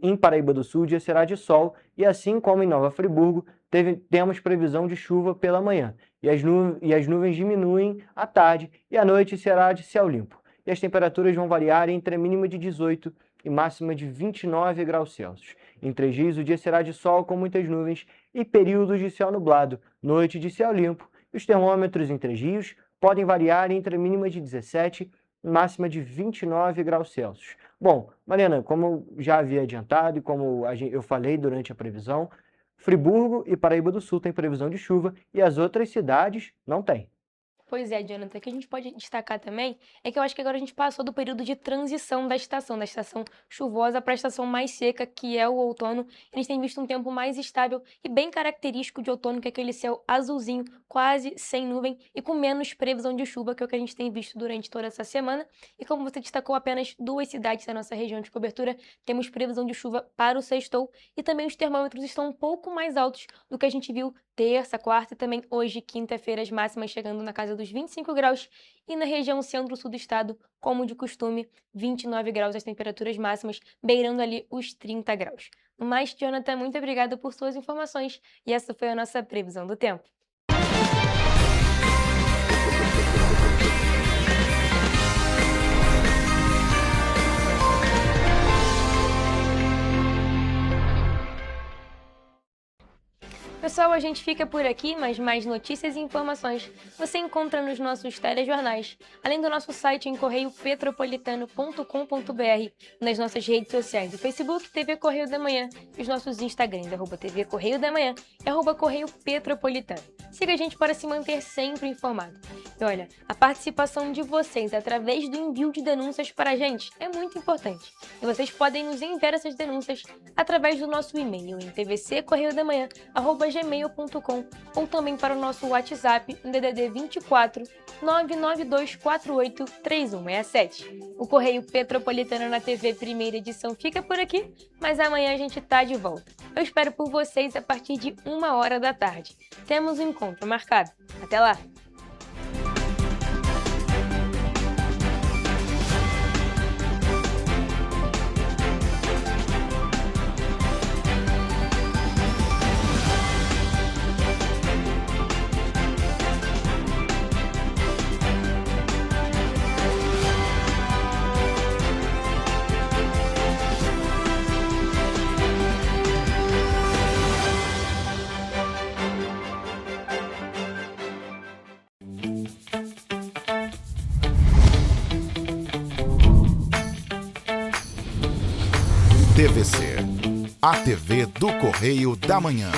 em Paraíba do Sul, o dia será de sol e, assim como em Nova Friburgo, temos previsão de chuva pela manhã. E as nuvens diminuem à tarde e à noite será de céu limpo. E as temperaturas vão variar entre a mínima de 18 e máxima de 29 graus Celsius. Em Três Rios, o dia será de sol com muitas nuvens e períodos de céu nublado, noite de céu limpo. Os termômetros em Três Rios podem variar entre a mínima de 17 e máxima de 29 graus Celsius. Bom, Mariana, como eu já havia adiantado e como eu falei durante a previsão, Friburgo e Paraíba do Sul têm previsão de chuva e as outras cidades não têm. Pois é, Jonathan, o que a gente pode destacar também é que eu acho que agora a gente passou do período de transição da estação chuvosa para a estação mais seca, que é o outono. A gente tem visto um tempo mais estável e bem característico de outono, que é aquele céu azulzinho, quase sem nuvem e com menos previsão de chuva, que é o que a gente tem visto durante toda essa semana. E como você destacou, apenas 2 cidades da nossa região de cobertura temos previsão de chuva para o sextou e também os termômetros estão um pouco mais altos do que a gente viu terça, quarta e também hoje, quinta-feira, as máximas chegando na casa dos 25 graus e na região centro-sul do estado, como de costume, 29 graus as temperaturas máximas, beirando ali os 30 graus. No mais, Jonathan, muito obrigada por suas informações e essa foi a nossa previsão do tempo. Pessoal, a gente fica por aqui, mas mais notícias e informações você encontra nos nossos telejornais, além do nosso site em correiopetropolitano.com.br, nas nossas redes sociais, o Facebook, TV Correio da Manhã, e os nossos Instagrams, @TV Correio da Manhã e @Correio Petropolitano. Siga a gente para se manter sempre informado. E olha, a participação de vocês através do envio de denúncias para a gente é muito importante. E vocês podem nos enviar essas denúncias através do nosso e-mail em tvccorreiodamanhã@gmail.com ou também para o nosso WhatsApp no DDD 24 99248 3167. O Correio Petropolitano na TV primeira edição fica por aqui, mas amanhã a gente tá de volta. Eu espero por vocês a partir de 1h da tarde. Temos um encontro marcado. Até lá! TVC, a TV do Correio da Manhã.